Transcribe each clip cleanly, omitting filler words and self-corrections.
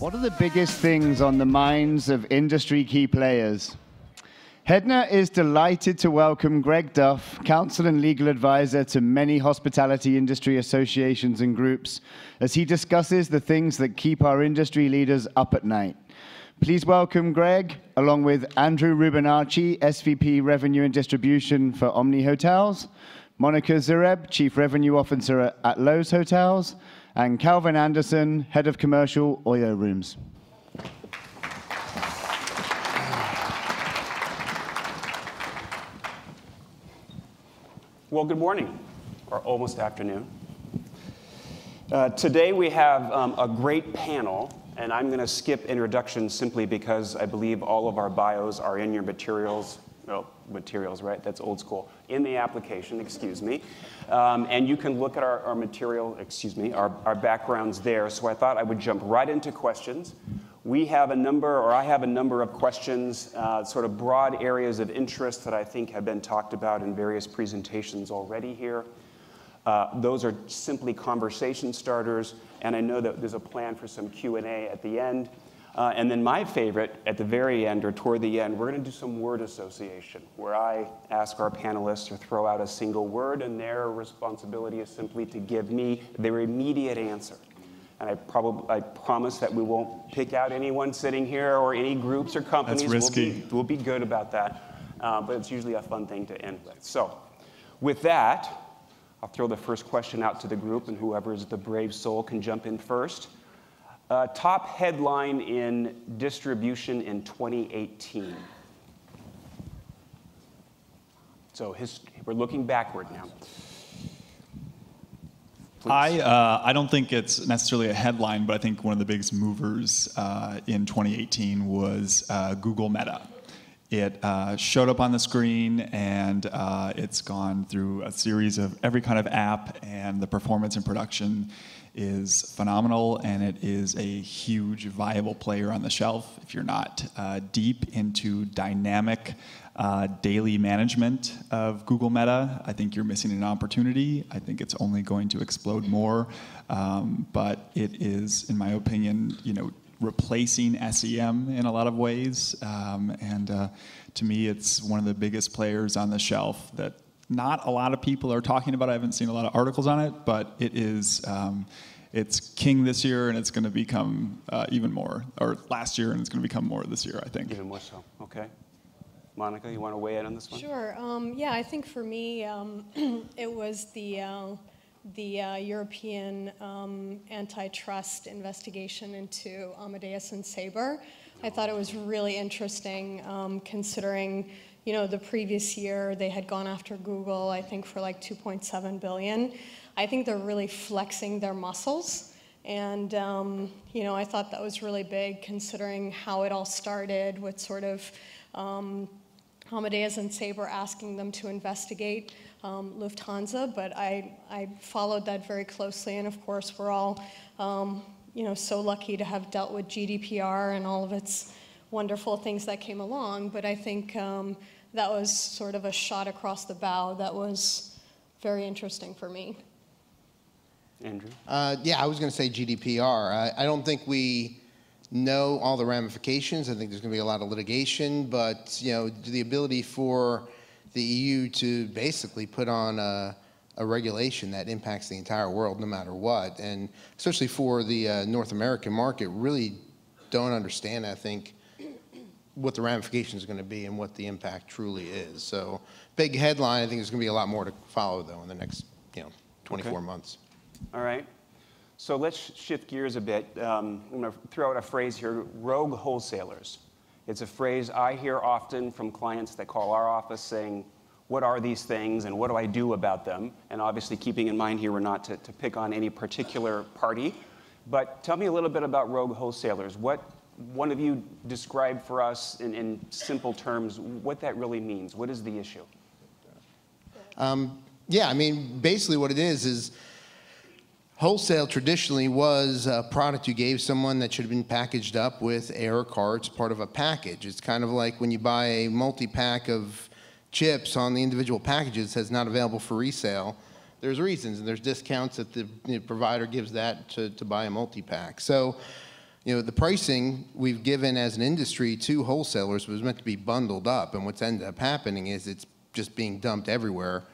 What are the biggest things on the minds of industry key players? HEDNA is delighted to welcome Greg Duff, counsel and legal advisor to many hospitality industry associations and groups, as he discusses the things that keep our industry leaders up at night. Please welcome Greg, along with Andrew Rubinacci, SVP Revenue and Distribution for Omni Hotels, Monica Xuereb, Chief Revenue Officer at Loews Hotels, and Calvin Anderson, Head of Commercial Oyo Rooms. Well, good morning, or almost afternoon. Today we have a great panel, and I'm going to skip introductions simply because I believe all of our bios are in your materials. Well, materials, right? That's old school. In the application, excuse me. And you can look at our material, our backgrounds there. So I thought I would jump right into questions. I have a number of questions, sort of broad areas of interest that I think have been talked about in various presentations already here. Those are simply conversation starters, and I know that there's a plan for some Q&A at the end. And then my favorite, at the very end or toward the end, we're going to do some word association, where I ask our panelists to throw out a single word, and their responsibility is simply to give me their immediate answer. And I promise that we won't pick out anyone sitting here or any groups or companies. That's risky. We'll be good about that, but it's usually a fun thing to end with. So with that, I'll throw the first question out to the group, and whoever is the brave soul can jump in first. Top headline in distribution in 2018. So we're looking backward now. I don't think it's necessarily a headline, but I think one of the biggest movers in 2018 was Google Meta. It showed up on the screen, and it's gone through a series of every kind of app, and the performance and production is phenomenal, and it is a huge, viable player on the shelf. If you're not deep into dynamic daily management of Google Meta, I think you're missing an opportunity. I think it's only going to explode more, but it is, in my opinion, replacing SEM in a lot of ways, and to me, it's one of the biggest players on the shelf that not a lot of people are talking about. I haven't seen a lot of articles on it, but it is, it's king this year, and it's going to become even more, or last year, and it's going to become more this year, I think. Even more so, okay. Monica, you want to weigh in on this one? Sure. Yeah, I think for me, it was the European antitrust investigation into Amadeus and Sabre. I thought it was really interesting, considering the previous year they had gone after Google, I think, for like $2.7 billion. I think they're really flexing their muscles. And, I thought that was really big, considering how it all started with sort of Amadeus and Sabre asking them to investigate Lufthansa. But I followed that very closely. And, of course, we're all, so lucky to have dealt with Gdpr and all of its wonderful things that came along, but I think that was sort of a shot across the bow that was very interesting for me. Andrew? Yeah, I was going to say GDPR. I don't think we know all the ramifications. I think there's going to be a lot of litigation, but the ability for the EU to basically put on a regulation that impacts the entire world no matter what, and especially for the North American market, really don't understand, I think, what the ramifications are going to be and what the impact truly is. So big headline. I think there's going to be a lot more to follow, though, in the next 24 months. All right. So let's shift gears a bit. I'm going to throw out a phrase here, rogue wholesalers. It's a phrase I hear often from clients that call our office saying, what are these things and what do I do about them? And obviously keeping in mind here we're not to pick on any particular party. But tell me a little bit about rogue wholesalers. What one of you describe for us in simple terms what that really means. What is the issue? Yeah, I mean, basically what it is wholesale traditionally was a product you gave someone that should have been packaged up with error cards, part of a package. It's kind of like when you buy a multi-pack of chips on the individual packages, it says not available for resale. There's reasons, and there's discounts that the provider gives that to buy a multi-pack. So the pricing we've given as an industry to wholesalers was meant to be bundled up, and what's ended up happening is it's just being dumped everywhere,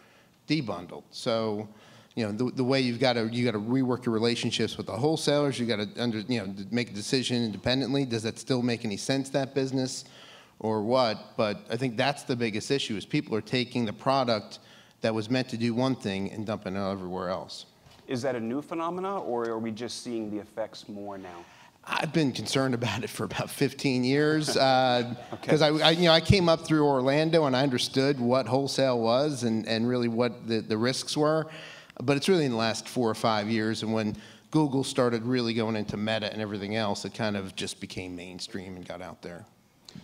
debundled. So, the way you got to rework your relationships with the wholesalers. You got to make a decision independently. Does that still make any sense, that business, or what? But I think that's the biggest issue: is people are taking the product that was meant to do one thing and dumping it everywhere else. Is that a new phenomena, or are we just seeing the effects more now? I've been concerned about it for about 15 years because I came up through Orlando and I understood what wholesale was and really what the risks were. But it's really in the last 4 or 5 years, and when Google started really going into Meta and everything else, it kind of just became mainstream and got out there.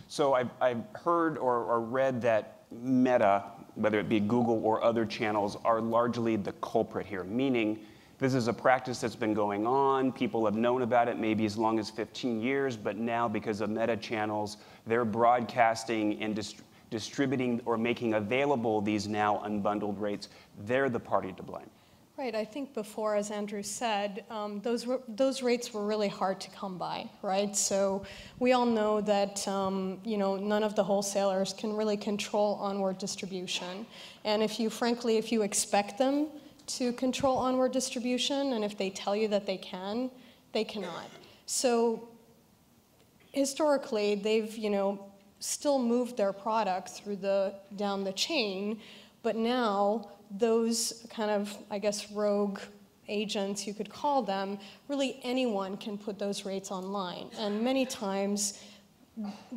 So I've heard or read that Meta, whether it be Google or other channels, are largely the culprit here, meaning this is a practice that's been going on. People have known about it maybe as long as 15 years, but now because of Meta channels, they're broadcasting and distributing or making available these now unbundled rates. They're the party to blame. Right. I think before, as Andrew said, those rates were really hard to come by, right? So we all know that none of the wholesalers can really control onward distribution, and if you expect them to control onward distribution, and if they tell you that they can, they cannot. So historically, they've still moved their product down the chain, but now those kind of, I guess, rogue agents, you could call them, really anyone can put those rates online. And many times,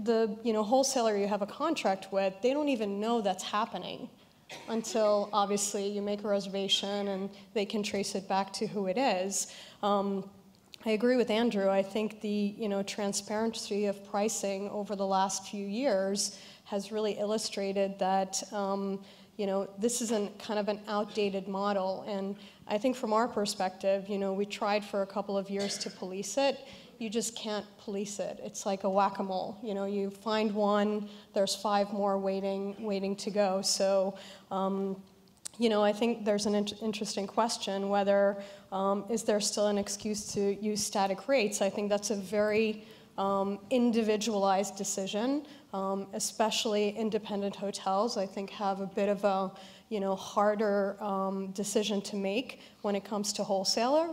the wholesaler you have a contract with, they don't even know that's happening until, obviously, you make a reservation and they can trace it back to who it is. I agree with Andrew. I think the transparency of pricing over the last few years has really illustrated that this is kind of an outdated model. And I think from our perspective, we tried for a couple of years to police it. You just can't police it. It's like a whack-a-mole. You find one, there's 5 more waiting to go. So, I think there's an interesting question whether is there still an excuse to use static rates. I think that's a very individualized decision. Especially independent hotels, I think, have a bit of a harder decision to make when it comes to wholesaler.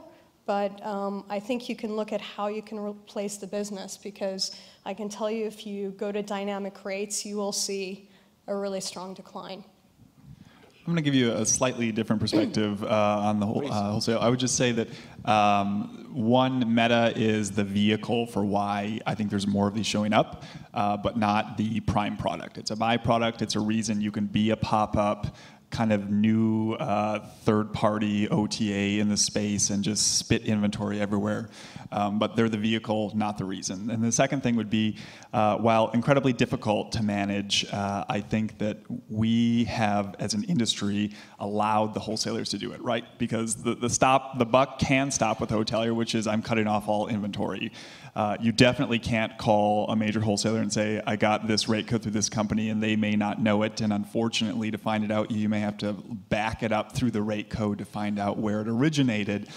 But I think you can look at how you can replace the business, because I can tell you if you go to dynamic rates, you will see a really strong decline. I'm going to give you a slightly different perspective on the wholesale. I would just say that one, Meta is the vehicle for why I think there's more of these showing up, but not the prime product. It's a byproduct. It's a reason you can be a pop-up kind of new third-party OTA in the space and just spit inventory everywhere. But they're the vehicle, not the reason. And the second thing would be, while incredibly difficult to manage, I think that we have, as an industry, allowed the wholesalers to do it, right? Because the buck can stop with the hotelier, which is I'm cutting off all inventory. You definitely can't call a major wholesaler and say, I got this rate code through this company, and they may not know it. And unfortunately, to find it out, you may have to back it up through the rate code to find out where it originated.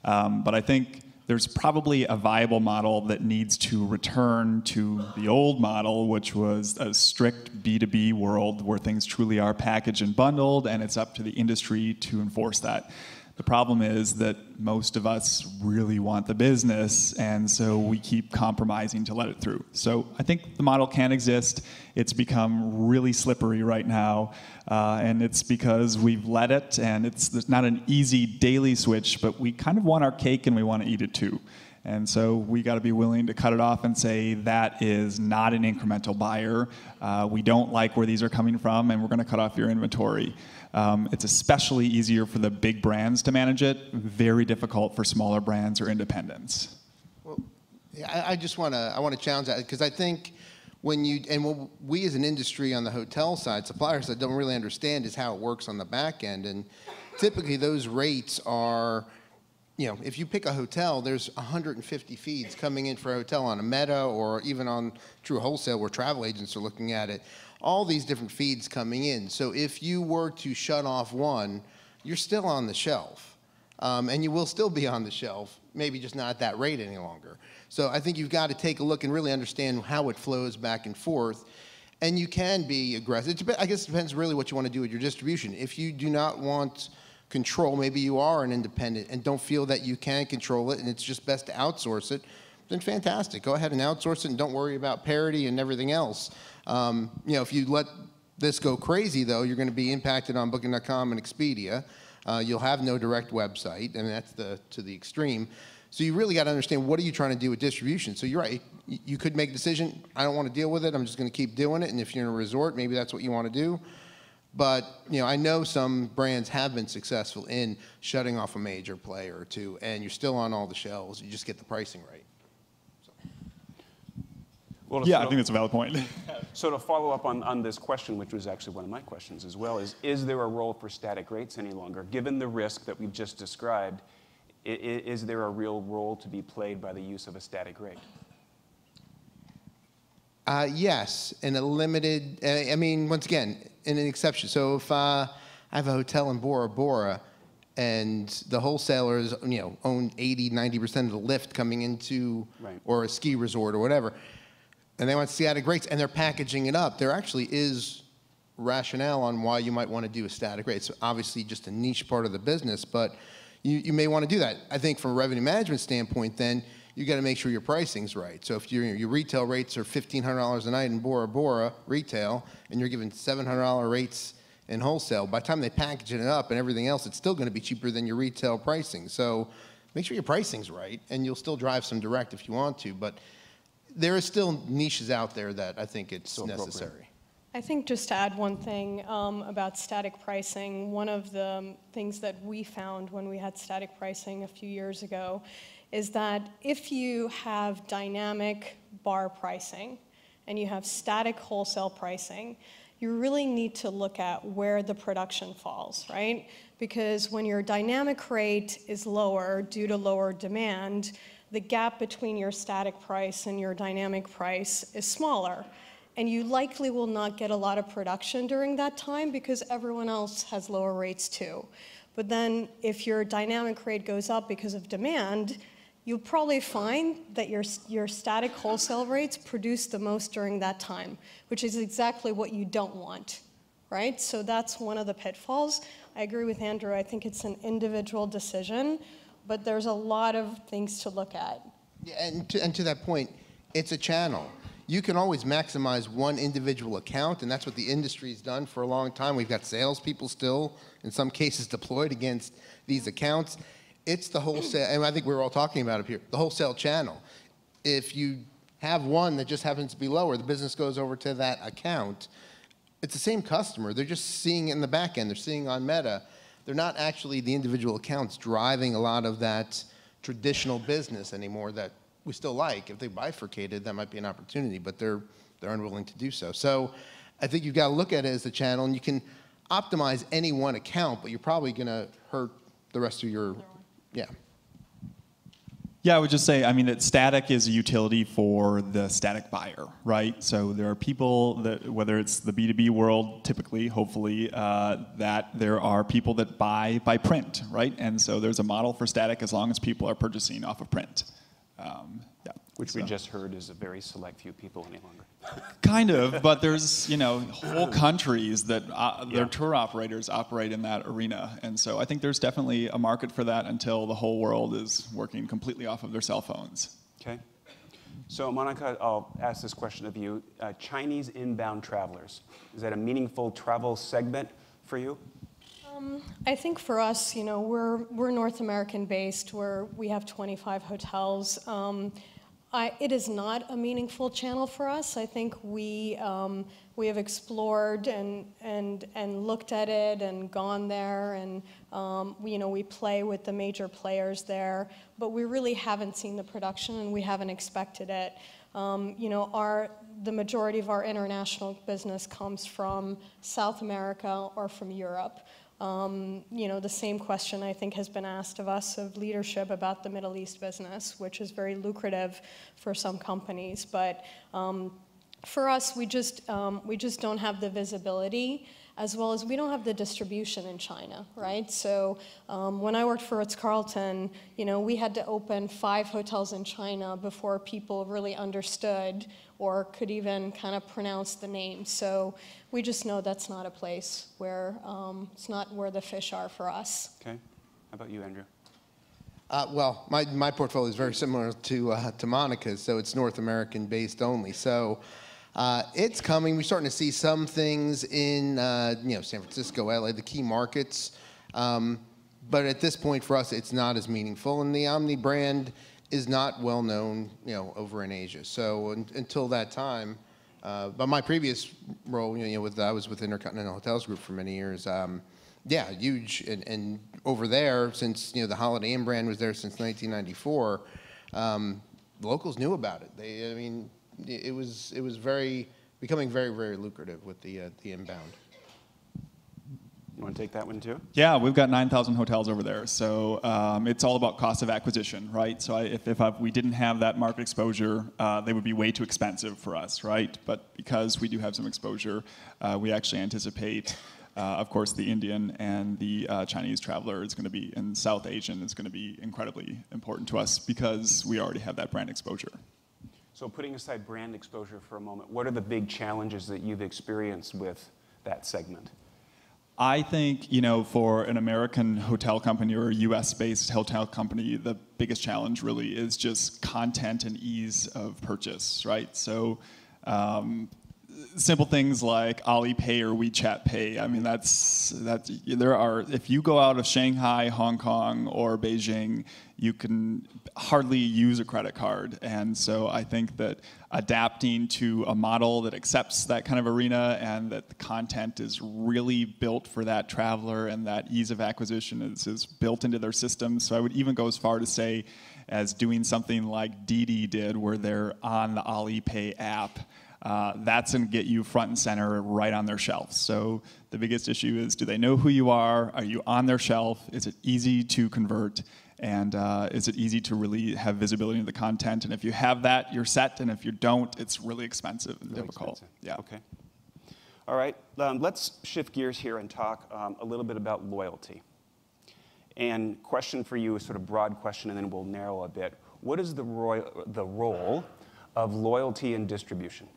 But I think there's probably a viable model that needs to return to the old model, which was a strict B2B world where things truly are packaged and bundled, and it's up to the industry to enforce that. The problem is that most of us really want the business, and so we keep compromising to let it through. So I think the model can exist. It's become really slippery right now, and it's because we've let it, and it's not an easy daily switch, but we kind of want our cake and we want to eat it too. And so we got to be willing to cut it off and say that is not an incremental buyer. We don't like where these are coming from, and we're going to cut off your inventory. It's especially easier for the big brands to manage it, very difficult for smaller brands or independents. Well, I just want to challenge that, because I think what we as an industry on the hotel side, suppliers that don't really understand is how it works on the back end. And typically those rates are, if you pick a hotel, there's 150 feeds coming in for a hotel on a Meta or even on True Wholesale where travel agents are looking at it. All these different feeds coming in. So if you were to shut off one, you're still on the shelf. And you will still be on the shelf maybe just not at that rate any longer. So I think you've got to take a look and really understand how it flows back and forth. And you can be aggressive. I guess it depends really what you want to do with your distribution. If you do not want control, maybe you are an independent and don't feel that you can control it and it's just best to outsource it, then fantastic. Go ahead and outsource it and don't worry about parity and everything else. You know, if you let this go crazy, though, you're going to be impacted on Booking.com and Expedia. You'll have no direct website, and that's to the extreme. So you really got to understand, what are you trying to do with distribution? So you're right. You could make a decision, I don't want to deal with it, I'm just going to keep doing it, and if you're in a resort, maybe that's what you want to do. But you know, I know some brands have been successful in shutting off a major player or two, and you're still on all the shelves. You just get the pricing right. Well, Yeah, I think that's a valid point. So to follow up on this question, which was actually one of my questions as well, is there a role for static rates any longer? Given the risk that we've just described, is there a real role to be played by the use of a static rate? Yes, in a limited, I mean, once again, in an exception. So if I have a hotel in Bora Bora and the wholesalers, you know, own 80, 90% of the lift coming into, Right. or a ski resort or whatever, and they want static rates and they're packaging it up, there actually is rationale on why you might want to do a static rate. It's obviously just a niche part of the business, but you may want to do that. I think from a revenue management standpoint, then you got to make sure your pricing's right. So if your retail rates are $1,500 a night in Bora Bora retail, and you're giving $700 rates in wholesale, by the time they package it up and everything else, it's still going to be cheaper than your retail pricing. So make sure your pricing's right, and you'll still drive some direct if you want to. But there is still niches out there that I think it's necessary. I think just to add one thing about static pricing, one of the things that we found when we had static pricing a few years ago is that if you have dynamic bar pricing and you have static wholesale pricing, you really need to look at where the production falls, right? Because when your dynamic rate is lower due to lower demand, the gap between your static price and your dynamic price is smaller. And you likely will not get a lot of production during that time because everyone else has lower rates too. But then if your dynamic rate goes up because of demand, you'll probably find that your static wholesale rates produce the most during that time, which is exactly what you don't want, right? So that's one of the pitfalls. I agree with Andrew. I think it's an individual decision, but there's a lot of things to look at. Yeah, and to that point, it's a channel. You can always maximize one individual account, and that's what the industry's done for a long time. We've got salespeople still, in some cases, deployed against these accounts. It's the wholesale, and I think we're all talking about it here, the wholesale channel. If you have one that just happens to be lower, the business goes over to that account. It's the same customer. They're just seeing it in the back end. They're seeing on Meta. They're not actually the individual accounts driving a lot of that traditional business anymore that we still like. If they bifurcated, that might be an opportunity, but they're unwilling to do so. So I think you've got to look at it as a channel, and you can optimize any one account, but you're probably going to hurt the rest of your, yeah. Yeah, I would just say, I mean, that static is a utility for the static buyer, right? So there are people that, whether it's the B2B world, typically, hopefully, that there are people that buy by print, right? And so there's a model for static as long as people are purchasing off of print. Yeah. Which we just heard is a very select few people any longer. Kind of, but there's, you know, whole countries that their tour operators operate in that arena. And so I think there's definitely a market for that until the whole world is working completely off of their cell phones. Okay. So Monica, I'll ask this question of you. Chinese inbound travelers, is that a meaningful travel segment for you? I think for us, you know, we're North American based, where we have 25 hotels. It is not a meaningful channel for us. I think we have explored and looked at it and gone there, and you know, we play with the major players there, but we really haven't seen the production and we haven't expected it. You know, the majority of our international business comes from South America or from Europe. You know, the same question I think has been asked of us, of leadership, about the Middle East business, which is very lucrative for some companies. But for us, we just don't have the visibility as well as we don't have the distribution in China, right? So when I worked for Ritz-Carlton, we had to open 5 hotels in China before people really understood or could even kind of pronounce the name. So we just know that's not a place where, it's not where the fish are for us. Okay. How about you, Andrew? Well, my portfolio is very similar to Monica's, so it's North American based only. So it's coming. We're starting to see some things in San Francisco, LA, the key markets. But at this point for us, it's not as meaningful. And the Omni brand is not well known, over in Asia. So until that time, but my previous role, I was with Intercontinental Hotels Group for many years. Yeah, huge. And over there, since the Holiday Inn brand was there since 1994, locals knew about it. It was becoming very, very lucrative with the inbound. You want to take that one too? Yeah, we've got 9,000 hotels over there, so it's all about cost of acquisition, right? So if we didn't have that market exposure, they would be way too expensive for us, right? But because we do have some exposure, we actually anticipate, of course, the Indian and the Chinese traveler is going to be, and South Asian is going to be incredibly important to us because we already have that brand exposure. So putting aside brand exposure for a moment, what are the big challenges that you've experienced with that segment? I think, for an American hotel company or a US-based hotel company, the biggest challenge really is just content and ease of purchase, right? So simple things like Alipay or WeChat Pay. I mean, if you go out of Shanghai, Hong Kong, or Beijing, you can hardly use a credit card. And so I think that adapting to a model that accepts that kind of arena and that the content is really built for that traveler and that ease of acquisition is built into their system. So I would even go as far to say as doing something like Didi did where they're on the Alipay app. That's going to get you front and center right on their shelf. So the biggest issue is, do they know who you are? Are you on their shelf? Is it easy to convert? And is it easy to really have visibility into the content? And if you have that, you're set. And if you don't, it's really expensive and difficult. Yeah. Okay. All right. Let's shift gears here and talk a little bit about loyalty. And question for you, a sort of broad question, and then we'll narrow a bit. What is the role of loyalty in distribution?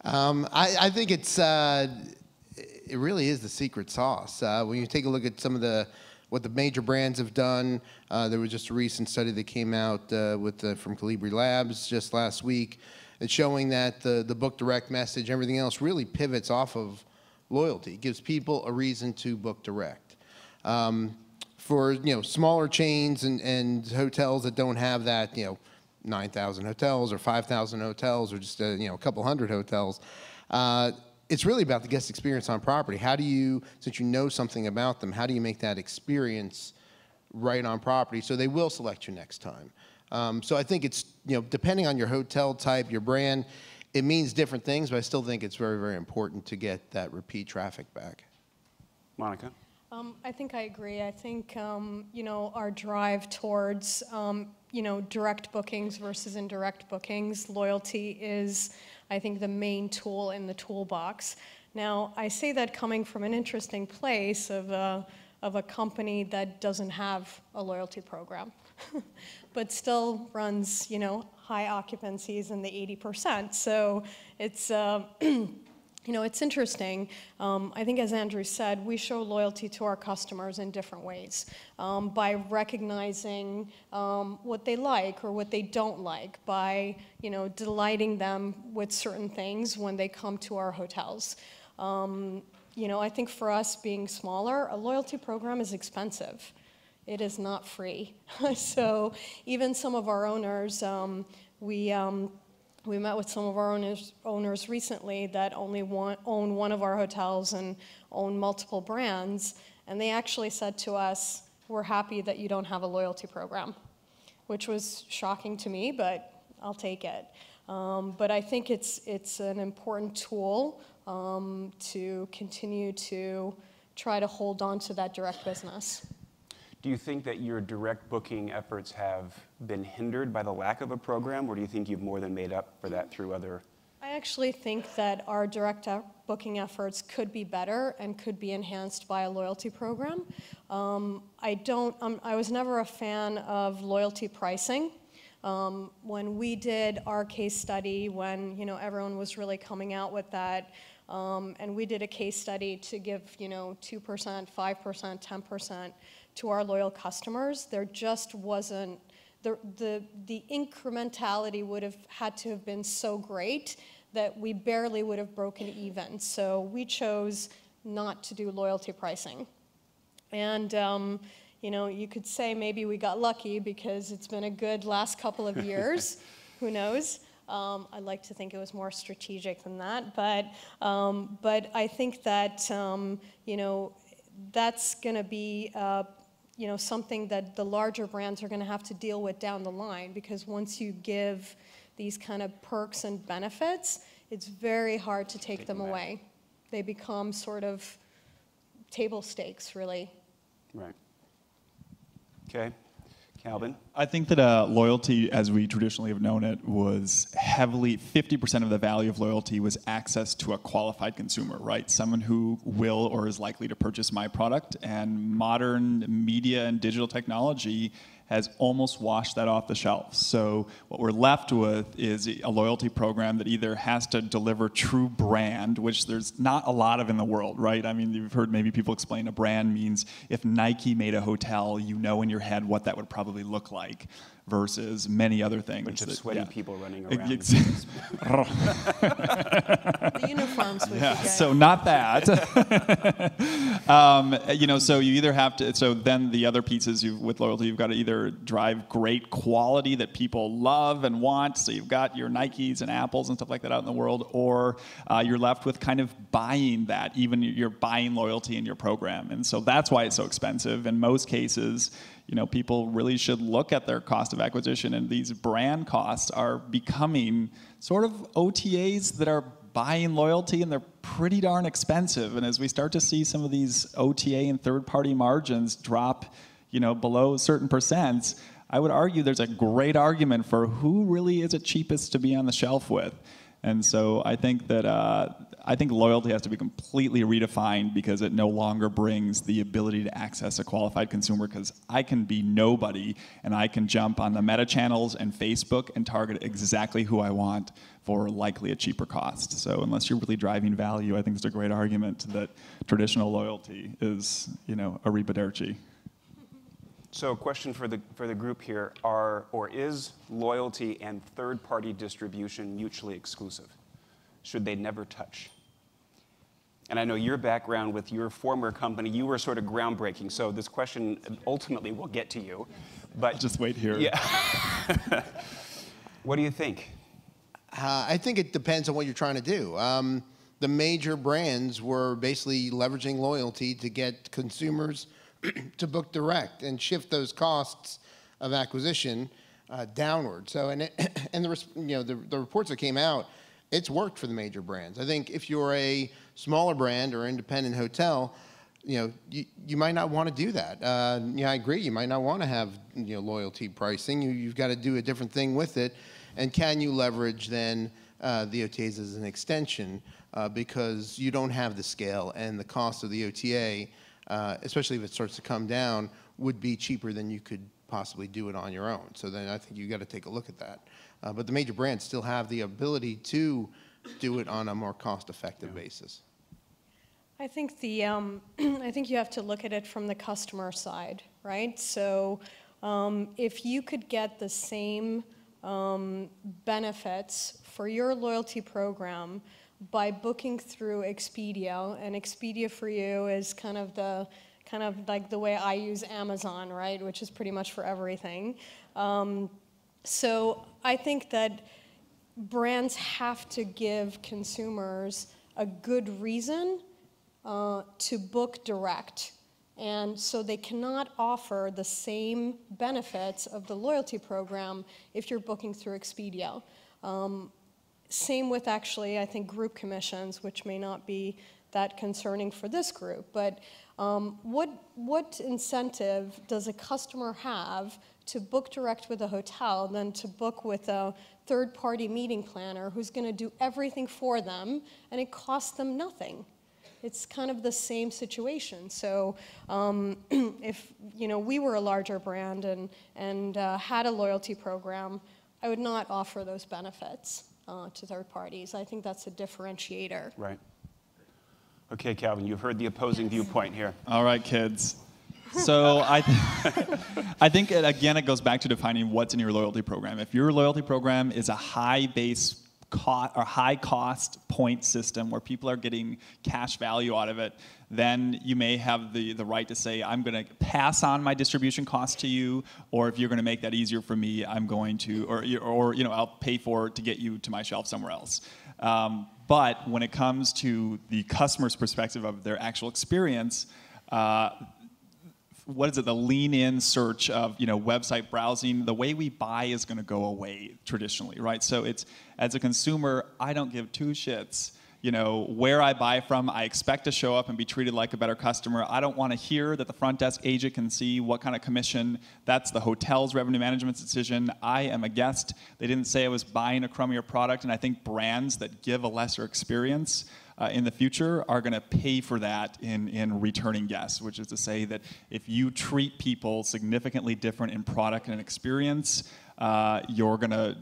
I think it really is the secret sauce. When you take a look at some of what the major brands have done, there was just a recent study that came out from Calibri Labs just last week. It's showing that the book direct message, everything else really pivots off of loyalty. It gives people a reason to book direct. For smaller chains and hotels that don't have that 9,000 hotels or 5,000 hotels or just a couple hundred hotels. It's really about the guest experience on property. How do you, since you know something about them, how do you make that experience right on property so they will select you next time? So I think it's, depending on your hotel type, your brand, it means different things, but I still think it's very, very important to get that repeat traffic back. Monica? I think I agree. I think, our drive towards, direct bookings versus indirect bookings, loyalty is, I think, the main tool in the toolbox. Now, I say that coming from an interesting place of a company that doesn't have a loyalty program, but still runs, high occupancies in the 80%. So it's, it's interesting. I think, as Andrew said, we show loyalty to our customers in different ways by recognizing what they like or what they don't like, by delighting them with certain things when they come to our hotels. I think for us, being smaller, a loyalty program is expensive. It is not free. So even some of our owners, we met with some of our owners recently that only own one of our hotels and own multiple brands, and they actually said to us, "We're happy that you don't have a loyalty program," which was shocking to me, but I'll take it. But I think it's an important tool to continue to try to hold on to that direct business. Do you think that your direct booking efforts have been hindered by the lack of a program, or do you think you've more than made up for that through other actually think that our direct booking efforts could be better and could be enhanced by a loyalty program. I was never a fan of loyalty pricing. When we did our case study, when everyone was really coming out with that, and we did a case study to give 2%, 5%, 10% to our loyal customers, there just wasn't the incrementality would have had to have been so great that we barely would have broken even. So we chose not to do loyalty pricing. And you could say maybe we got lucky because it's been a good last couple of years. Who knows? I'd like to think it was more strategic than that, but I think that that's going to be something that the larger brands are going to have to deal with down the line, because once you give these kind of perks and benefits, it's very hard to take them away. They become sort of table stakes, really. Right. Okay. Calvin? I think that loyalty, as we traditionally have known it, was heavily, 50% of the value of loyalty was access to a qualified consumer, right? Someone who will or is likely to purchase my product. And modern media and digital technology has almost washed that off the shelf. So what we're left with is a loyalty program that either has to deliver true brand, which there's not a lot of in the world, right? I mean, you've heard maybe people explain a brand means if Nike made a hotel, you know in your head what that would probably look like, versus many other things. Bunch of sweaty people running around. The uniforms would be good. So not that. So you either have to, so then the other pieces with loyalty, you've got to either drive great quality that people love and want, so you've got your Nikes and Apples and stuff like that out in the world, or you're left with kind of buying that, even you're buying loyalty in your program. And so that's why it's so expensive. In most cases, people really should look at their cost of acquisition, and these brand costs are becoming sort of OTAs that are buying loyalty, and they're pretty darn expensive. And as we start to see some of these OTA and third-party margins drop, below certain percents, I would argue there's a great argument for who really is it cheapest to be on the shelf with. And so I think that loyalty has to be completely redefined, because it no longer brings the ability to access a qualified consumer, because I can be nobody and I can jump on the meta channels and Facebook and target exactly who I want for likely a cheaper cost. So unless you're really driving value, I think it's a great argument that traditional loyalty is, a arrivederci. So a question for the group here, is loyalty and third-party distribution mutually exclusive? Should they never touch? And I know your background with your former company, you were sort of groundbreaking, so this question ultimately will get to you. But just wait here. Yeah. What do you think? I think it depends on what you're trying to do. The major brands were basically leveraging loyalty to get consumers to book direct and shift those costs of acquisition downward. So, the reports that came out, it's worked for the major brands. I think if you're a smaller brand or independent hotel, you might not want to do that. I agree. You might not want to have loyalty pricing. You've got to do a different thing with it. And can you leverage then the OTAs as an extension, because you don't have the scale, and the cost of the OTA, especially if it starts to come down, would be cheaper than you could possibly do it on your own. So then I think you got to take a look at that. But the major brands still have the ability to do it on a more cost-effective basis. I think I think you have to look at it from the customer side, right? So if you could get the same benefits for your loyalty program by booking through Expedia, and Expedia for you is kind of like the way I use Amazon, right, which is pretty much for everything. So I think that brands have to give consumers a good reason to book direct. And so they cannot offer the same benefits of the loyalty program if you're booking through Expedia. Same with actually, I think, group commissions, which may not be that concerning for this group. But what incentive does a customer have to book direct with a hotel than to book with a third-party meeting planner who's going to do everything for them, and it costs them nothing. It's kind of the same situation. So if we were a larger brand and had a loyalty program, I would not offer those benefits to third parties. I think that's a differentiator. Right. Okay, Calvin, you've heard the opposing viewpoint here. All right, kids. So I think, again, it goes back to defining what's in your loyalty program. If your loyalty program is a high base cost or high cost point system where people are getting cash value out of it, then you may have the right to say, I'm going to pass on my distribution costs to you, or if you're going to make that easier for me, I'm going to, or I'll pay for it to get you to my shelf somewhere else. But when it comes to the customer's perspective of their actual experience, what is it, the lean-in search of website browsing, the way we buy is going to go away traditionally, right? So it's, as a consumer, I don't give two shits where I buy from. I expect to show up and be treated like a better customer. I don't want to hear that the front desk agent can see what kind of commission. That's the hotel's revenue management decision. I am a guest. They didn't say I was buying a crummier product, and I think brands that give a lesser experience in the future are going to pay for that in returning guests, which is to say that if you treat people significantly different in product and experience, you're going to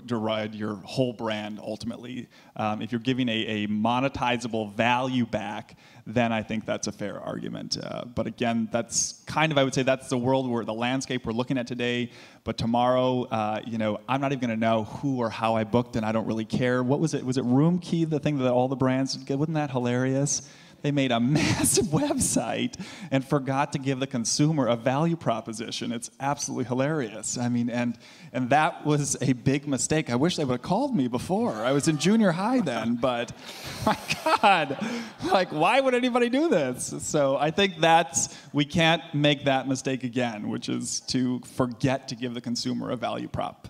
deride your whole brand ultimately. If you're giving a monetizable value back, then I think that's a fair argument. But again, that's kind of, I would say that's the world where the landscape we're looking at today. But tomorrow, I'm not even going to know who or how I booked, and I don't really care. What was it? Was it Room Key, the thing that all the brands did? Wasn't that hilarious? They made a massive website and forgot to give the consumer a value proposition. It's absolutely hilarious. I mean, and that was a big mistake. I wish they would have called me before. I was in junior high then, but my God, like, why would anybody do this? So I think we can't make that mistake again, which is to forget to give the consumer a value prop.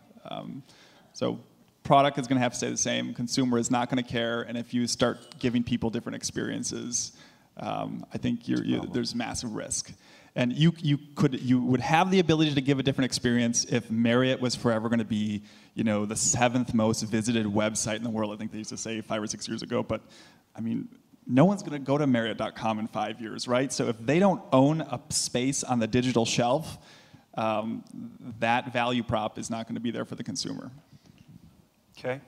So product is going to have to stay the same. Consumer is not going to care, and if you start giving people different experiences, I think there's massive risk. And you would have the ability to give a different experience if Marriott was forever going to be, the 7th most visited website in the world. I think they used to say 5 or 6 years ago. But I mean, no one's going to go to Marriott.com in 5 years, right? So if they don't own a space on the digital shelf, that value prop is not going to be there for the consumer. Okay,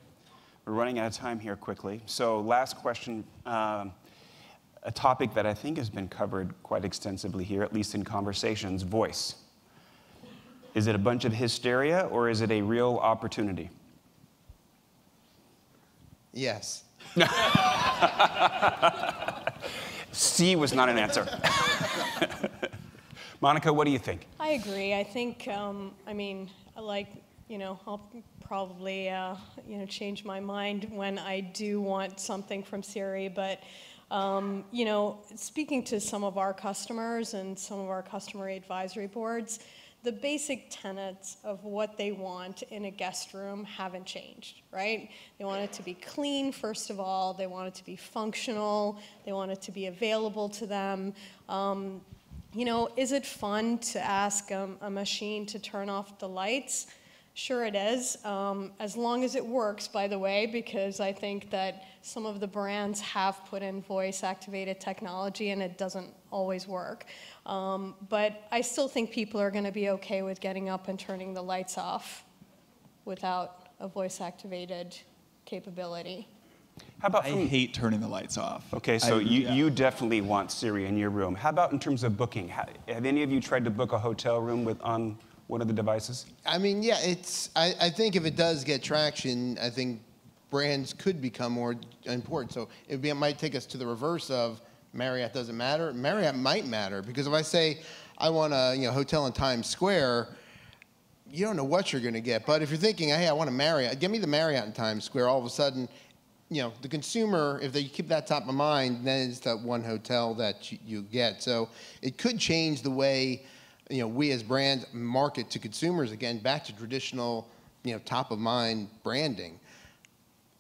we're running out of time here quickly. So last question, a topic that I think has been covered quite extensively here, at least in conversations, voice. Is it a bunch of hysteria, or is it a real opportunity? Yes. C was not an answer. Monica, what do you think? I agree. I think, I'll probably, change my mind when I do want something from Siri. But, speaking to some of our customers and some of our customer advisory boards, the basic tenets of what they want in a guest room haven't changed, right? They want it to be clean, first of all. They want it to be functional. They want it to be available to them. Is it fun to ask a machine to turn off the lights? Sure it is, as long as it works, by the way, because I think that some of the brands have put in voice-activated technology and it doesn't always work. But I still think people are going to be okay with getting up and turning the lights off without a voice-activated capability. How about I hate turning the lights off. Okay, so you definitely want Siri in your room. How about in terms of booking? Have any of you tried to book a hotel room on one of the devices? I mean, yeah, I think if it does get traction, I think brands could become more important. So it might take us to the reverse of Marriott doesn't matter. Marriott might matter, because if I say I want a hotel in Times Square, you don't know what you're going to get. But if you're thinking, hey, I want a Marriott, give me the Marriott in Times Square, all of a sudden, the consumer, if they keep that top of mind, then it's that one hotel that you get. So it could change the way we as brands market to consumers, again, back to traditional, top of mind branding.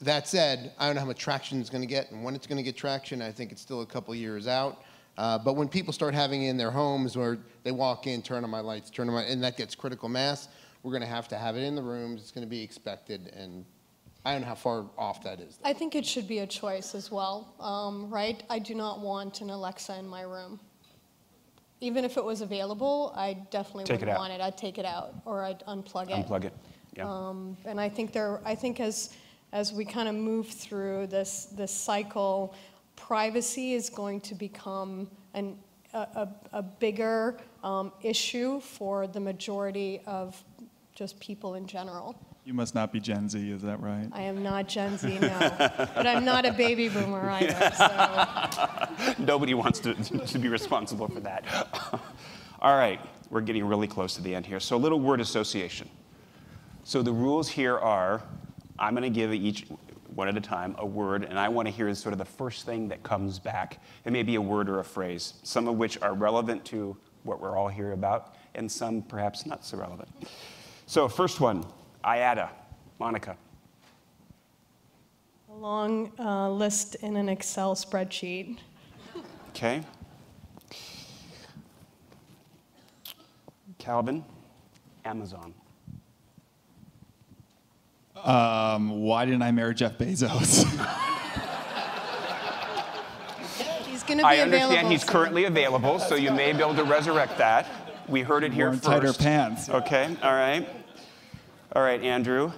That said, I don't know how much traction it's going to get and when it's going to get traction. I think it's still a couple years out. But when people start having it in their homes where they walk in, turn on my lights, turn on my, and that gets critical mass, we're going to have it in the rooms. It's going to be expected, and I don't know how far off that is. I think it should be a choice as well, right? I do not want an Alexa in my room. Even if it was available, I definitely wouldn't want it. I'd take it out, or I'd unplug it. Unplug it, yeah. And I think as we kind of move through this cycle, privacy is going to become a bigger issue for the majority of just people in general. You must not be Gen Z, is that right? I am not Gen Z, no. But I'm not a baby boomer either, so. Nobody wants to be responsible for that. All right, we're getting really close to the end here. So a little word association. So the rules here are, I'm going to give each, one at a time, a word, and I want to hear sort of the first thing that comes back. It may be a word or a phrase, some of which are relevant to what we're all here about, and some perhaps not so relevant. So first one, IATA. Monica. A long list in an Excel spreadsheet. Okay. Calvin. Amazon. Why didn't I marry Jeff Bezos? He's going to be available. I understand he's currently available, so you may be able to resurrect that. We heard it here first. Tighter pants. Okay, all right. All right, Andrew.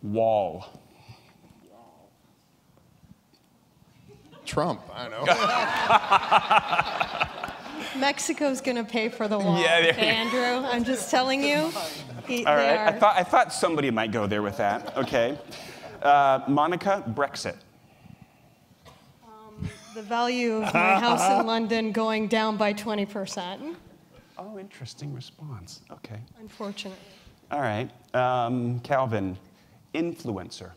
Wall. Trump, I don't know. Mexico's going to pay for the wall. Yeah, okay, Andrew, I'm just telling you. All right, I thought somebody might go there with that. Okay. Monica, Brexit. The value of my house in London going down by 20%. Oh, interesting response. Okay. Unfortunately. All right. Calvin, influencer.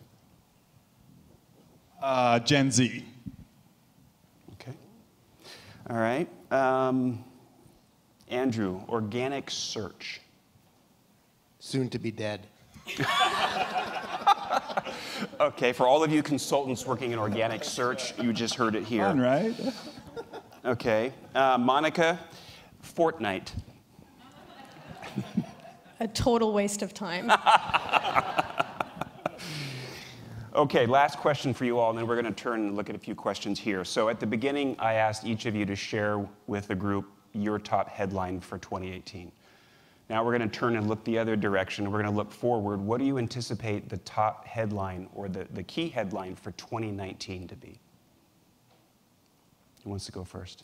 Gen Z. Okay. All right. Andrew, organic search. Soon to be dead. Okay, for all of you consultants working in organic search, you just heard it here. Fun, right? Okay. Monica, Fortnite. A total waste of time. Okay, last question for you all, and then we're going to turn and look at a few questions here. So at the beginning, I asked each of you to share with the group your top headline for 2018. Now we're going to turn and look the other direction. We're going to look forward. What do you anticipate the top headline or the key headline for 2019 to be? Who wants to go first?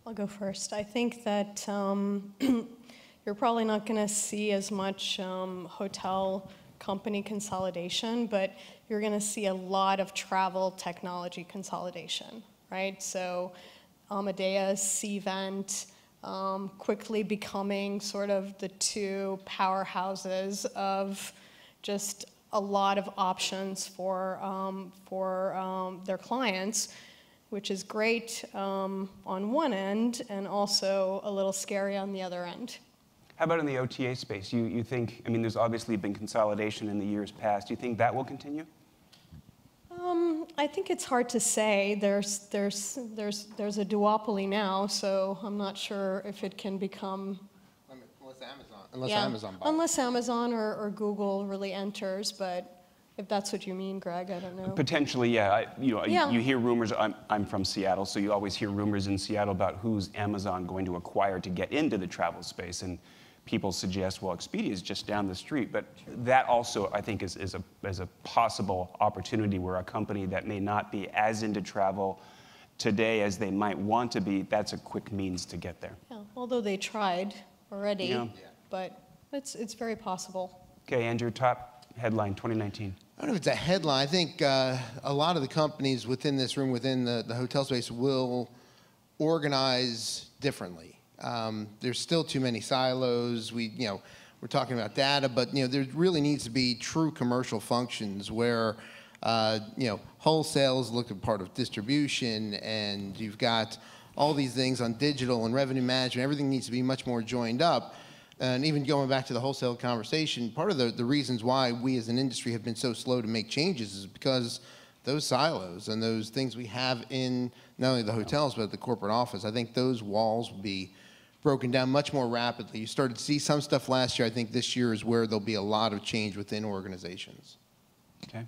I'll go first. I think that you're probably not going to see as much hotel company consolidation, but you're going to see a lot of travel technology consolidation, right? So Amadeus, Cvent, quickly becoming sort of the two powerhouses of just a lot of options for their clients, which is great on one end and also a little scary on the other end. How about in the OTA space? You think, I mean, there's obviously been consolidation in the years past. Do you think that will continue? I think it's hard to say. There's a duopoly now, so I'm not sure if it can become. Unless Amazon or Google really enters, but if that's what you mean, Greg, I don't know. Potentially, yeah. You hear rumors. I'm from Seattle, so you always hear rumors in Seattle about who's Amazon going to acquire to get into the travel space, and people suggest, well, Expedia is just down the street. But that also, I think, is a possible opportunity where a company that may not be as into travel today as they might want to be, that's a quick means to get there. Yeah, although they tried already, but it's very possible. Okay, Andrew, top headline 2019. I don't know if it's a headline. I think a lot of the companies within this room, within the hotel space, will organize differently. There's still too many silos. We're talking about data, but there really needs to be true commercial functions where wholesale is looked at part of distribution, and you've got all these things on digital and revenue management. Everything needs to be much more joined up. And even going back to the wholesale conversation, part of the reasons why we as an industry have been so slow to make changes is because those silos and those things we have in not only the hotels but the corporate office, I think those walls will be broken down much more rapidly. You started to see some stuff last year. I think this year is where there'll be a lot of change within organizations. Okay.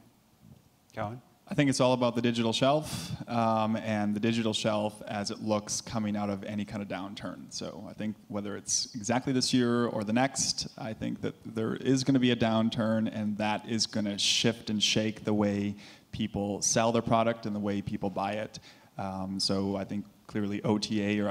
Calvin? I think it's all about the digital shelf, and the digital shelf as it looks coming out of any kind of downturn. So I think whether it's exactly this year or the next, I think that there is going to be a downturn, and that is going to shift and shake the way people sell their product and the way people buy it. So I think clearly OTA, or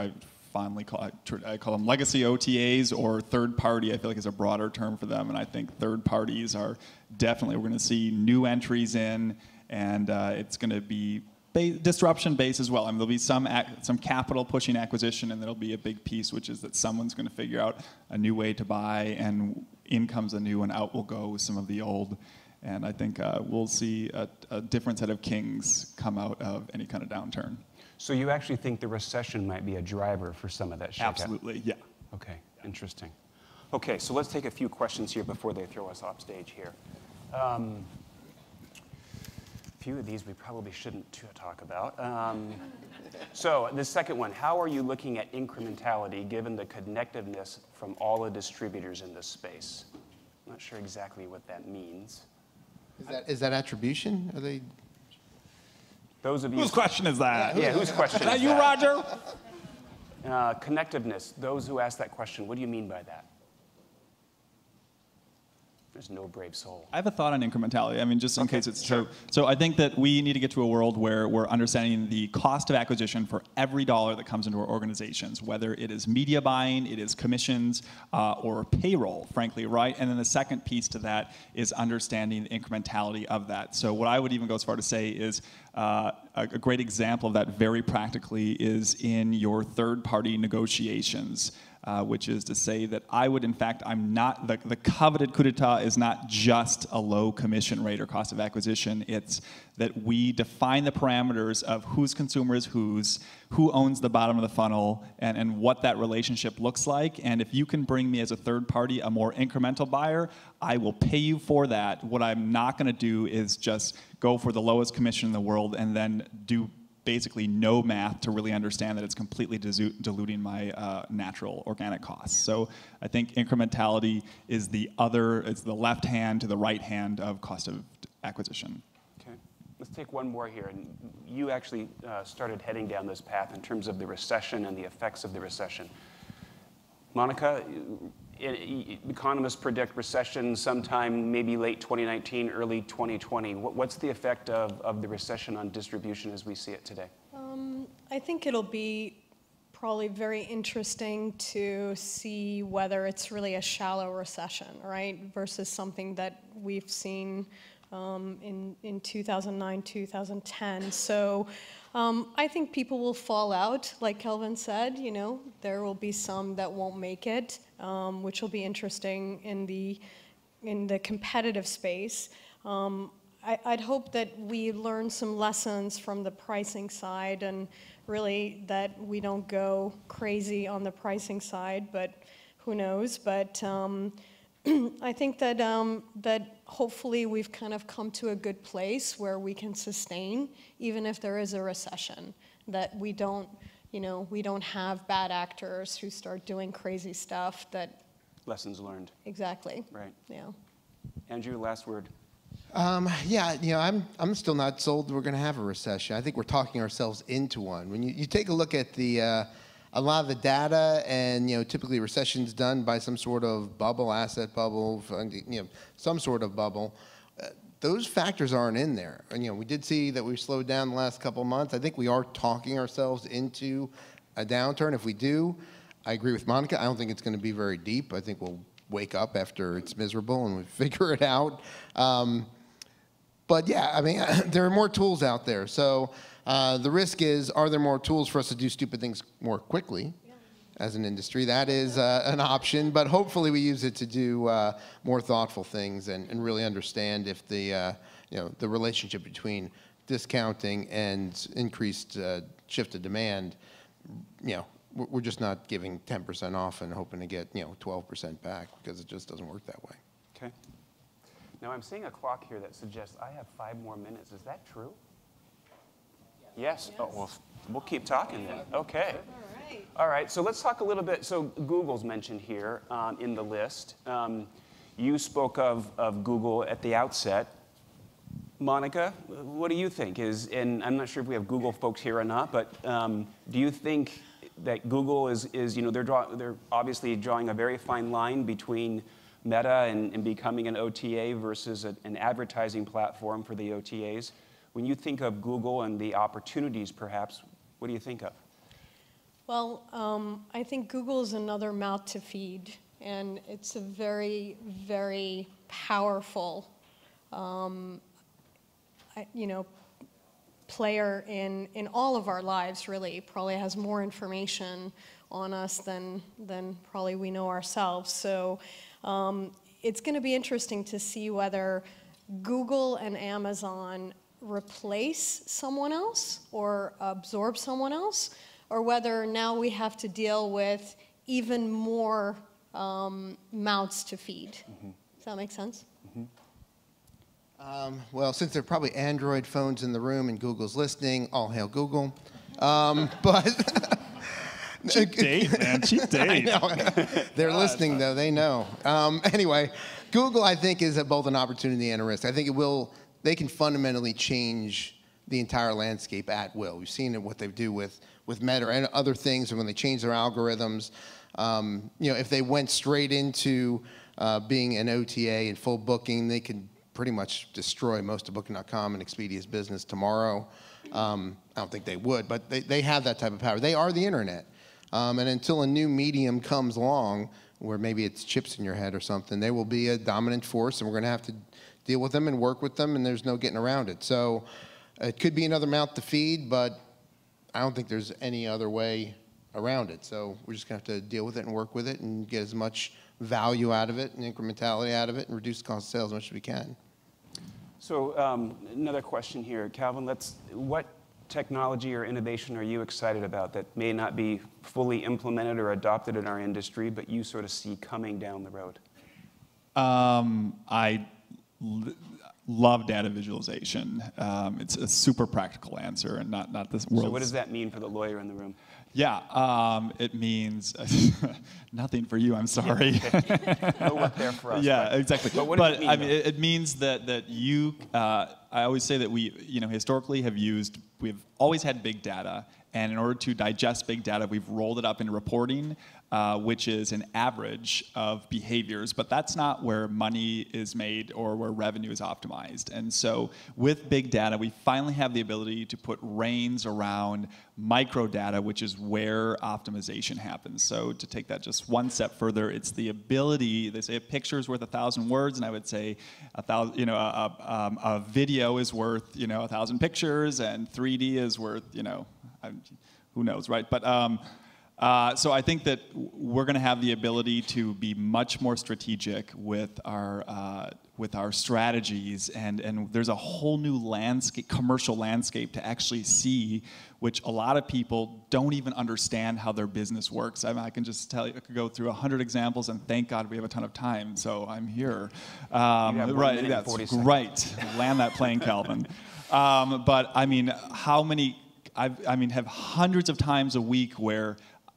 I call them legacy OTAs, or third party, I feel like is a broader term for them. And I think third parties are definitely, we're going to see new entries in, and it's going to be disruption based as well. I mean, there'll be some capital pushing acquisition, and there'll be a big piece, which is that someone's going to figure out a new way to buy, and in comes a new, and out will go some of the old. And I think we'll see a different set of kings come out of any kind of downturn. So you actually think the recession might be a driver for some of that shakeup? Absolutely, yeah. Okay, interesting. Okay, so let's take a few questions here before they throw us off stage here. A few of these we probably shouldn't talk about. So the second one, how are you looking at incrementality given the connectiveness from all the distributors in this space? I'm not sure exactly what that means. Is that attribution? Are they? Those of you. Whose question is that? Yeah, whose question is that? You, Roger? Connectiveness. Those who ask that question, what do you mean by that? There's no brave soul. I have a thought on incrementality. I mean, just in case it's so I think that we need to get to a world where we're understanding the cost of acquisition for every dollar that comes into our organizations, whether it is media buying, it is commissions, or payroll, frankly, right? And then the second piece to that is understanding the incrementality of that. So what I would even go as far to say is a great example of that very practically is in your third-party negotiations. Which is to say that I would, in fact, I'm not, the coveted coup d'etat is not just a low commission rate or cost of acquisition. It's that we define the parameters of whose consumer is whose, who owns the bottom of the funnel, and what that relationship looks like. And if you can bring me as a third party a more incremental buyer, I will pay you for that. What I'm not going to do is just go for the lowest commission in the world and then do basically no math to really understand that it's completely diluting my natural organic costs. So I think incrementality is it's the left hand to the right hand of cost of acquisition. Okay, let's take one more here. And you actually started heading down this path in terms of the recession and the effects of the recession. Monica, economists predict recession sometime maybe late 2019, early 2020. What's the effect of the recession on distribution as we see it today? I think it'll be probably very interesting to see whether it's really a shallow recession, right, versus something that we've seen in 2009, 2010. So I think people will fall out, like Kelvin said. You know, there will be some that won't make it, which will be interesting in the competitive space. I'd hope that we learn some lessons from the pricing side, and really that we don't go crazy on the pricing side, but who knows. But I think that that hopefully we've kind of come to a good place where we can sustain, even if there is a recession, that we don't have bad actors who start doing crazy stuff. That lessons learned. Exactly. Right. Yeah. Andrew, last word. Yeah, I'm still not sold we're going to have a recession. I think we're talking ourselves into one. When you take a look at a lot of the data, and typically recession's done by some sort of bubble, asset bubble, some sort of bubble. Those factors aren't in there. And we did see that we slowed down the last couple of months. I think we are talking ourselves into a downturn. If we do, I agree with Monica. I don't think it's going to be very deep. I think we'll wake up after it's miserable and we figure it out. But yeah, I mean, there are more tools out there. So the risk is, are there more tools for us to do stupid things more quickly as an industry? That is an option, but hopefully we use it to do more thoughtful things and really understand if the relationship between discounting and increased shift of demand, we're just not giving 10% off and hoping to get 12% back, because it just doesn't work that way. Okay. Now I'm seeing a clock here that suggests I have 5 more minutes. Is that true? Yes. Oh, well, we'll keep talking then. Okay. All right. All right, so let's talk a little bit. So Google's mentioned here in the list. You spoke of Google at the outset. Monica, what do you think? And I'm not sure if we have Google folks here or not, but do you think that Google is they're obviously drawing a very fine line between Meta and becoming an OTA versus an advertising platform for the OTAs? When you think of Google and the opportunities, perhaps, what do you think of? Well, I think Google is another mouth to feed, and it's a very, very powerful, player in all of our lives. Really, probably has more information on us than probably we know ourselves. So it's going to be interesting to see whether Google and Amazon replace someone else or absorb someone else, or whether now we have to deal with even more mouths to feed. Mm-hmm. Does that make sense? Mm-hmm. Well, since there are probably Android phones in the room and Google's listening, all hail Google. But cheap date, man, cheap date. I know. They're listening, though. They know. Anyway, Google, I think, is both an opportunity and a risk. I think they can fundamentally change the entire landscape at will. We've seen what they do with Meta and other things, and when they change their algorithms. If they went straight into being an OTA and full booking, they could pretty much destroy most of Booking.com and Expedia's business tomorrow. I don't think they would, but they have that type of power. They are the internet. And until a new medium comes along, where maybe it's chips in your head or something, they will be a dominant force, and we're going to have to deal with them and work with them, and there's no getting around it. So it could be another mouth to feed, but I don't think there's any other way around it. So we're just going to have to deal with it and work with it and get as much value out of it and incrementality out of it and reduce the cost of sales as much as we can. So another question here, Calvin. What technology or innovation are you excited about that may not be fully implemented or adopted in our industry, but you sort of see coming down the road? I love data visualization. It's a super practical answer, and not this world. So what does that mean for the lawyer in the room? Yeah, it means nothing for you. I'm sorry. No work there for us. Yeah, exactly. But what does it mean? I mean, it means that you. I always say that we, historically we've always had big data, and in order to digest big data, we've rolled it up into reporting, which is an average of behaviors, but that's not where money is made or where revenue is optimized. And so with big data, we finally have the ability to put reins around micro data, which is where optimization happens. So to take that just one step further, it's the ability, they say a picture is worth 1,000 words, and I would say a video is worth 1,000 pictures, and 3D is worth who knows, right? But so I think that we're going to have the ability to be much more strategic with our strategies, and there's a whole new commercial landscape to actually see, which a lot of people don't even understand how their business works. I can just tell you, I could go through 100 examples, and thank God we have a ton of time, so I'm here. Right, that's right. Land that plane, Calvin. But I mean, how many? Have hundreds of times a week where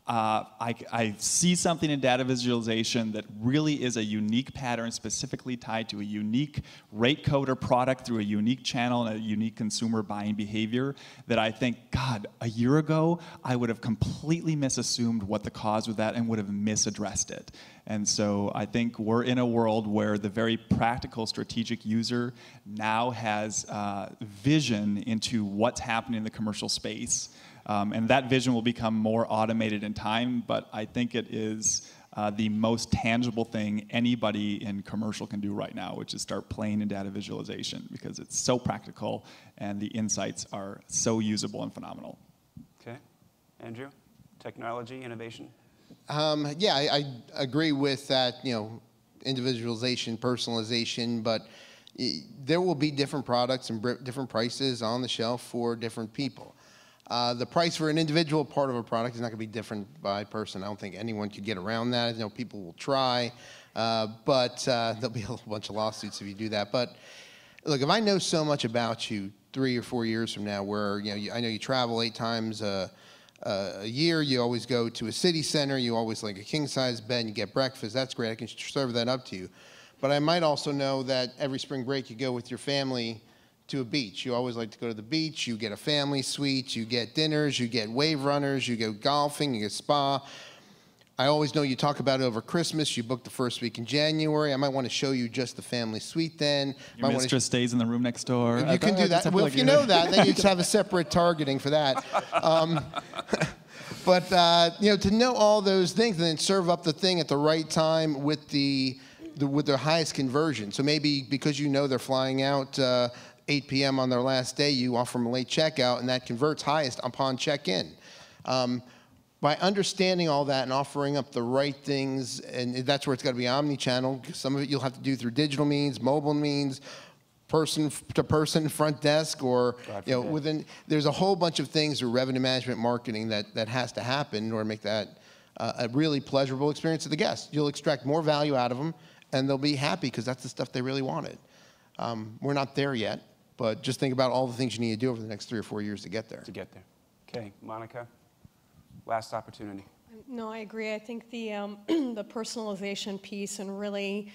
I see something in data visualization that really is a unique pattern specifically tied to a unique rate code or product through a unique channel and a unique consumer buying behavior that I think, God, a year ago, I would have completely misassumed what the cause was that and would have misaddressed it. And so I think we're in a world where the very practical strategic user now has vision into what's happening in the commercial space. And that vision will become more automated in time, but I think it is the most tangible thing anybody in commercial can do right now, which is start playing in data visualization, because it's so practical and the insights are so usable and phenomenal. Okay. Andrew, technology, innovation? Yeah, I agree with that, individualization, personalization, but there will be different products and different prices on the shelf for different people. The price for an individual part of a product is not going to be different by person. I don't think anyone could get around that. People will try, but there'll be a whole bunch of lawsuits if you do that. But look, if I know so much about you 3 or 4 years from now, where I know you travel 8 times a year. You always go to a city center. You always like a king-size bed. And you get breakfast. That's great. I can serve that up to you. But I might also know that every spring break you go with your family to a beach. You always like to go to the beach. You get a family suite. You get dinners. You get wave runners. You go golfing. You get spa. I always know you talk about it over Christmas. You book the first week in January. I might want to show you just the family suite then. Your mistress stays in the room next door. You can do that. Well, if you know that, then you just have a separate targeting for that. But to know all those things and then serve up the thing at the right time with with their highest conversion. So maybe because they're flying out 8 p.m. on their last day, you offer them a late checkout, and that converts highest upon check-in. By understanding all that and offering up the right things, and that's where it's got to be omni-channel. Some of it you'll have to do through digital means, mobile means, person-to-person, front desk, or there's a whole bunch of things through revenue management, marketing that has to happen in order to make that a really pleasurable experience to the guests. You'll extract more value out of them, and they'll be happy because that's the stuff they really wanted. We're not there yet, but just think about all the things you need to do over the next 3 or 4 years to get there. Okay, Monica. Last opportunity. No, I agree. I think the the personalization piece and really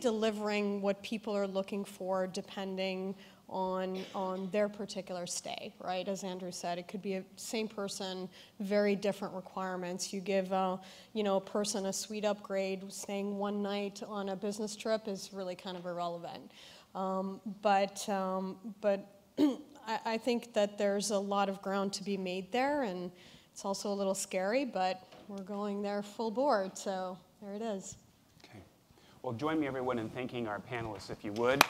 delivering what people are looking for, depending on their particular stay. Right, as Andrew said, it could be a same person, very different requirements. You give a person a suite upgrade, staying one night on a business trip is really kind of irrelevant. But I think that there's a lot of ground to be made there, and it's also a little scary, but we're going there full board, so there it is. Okay. Well, join me, everyone, in thanking our panelists, if you would.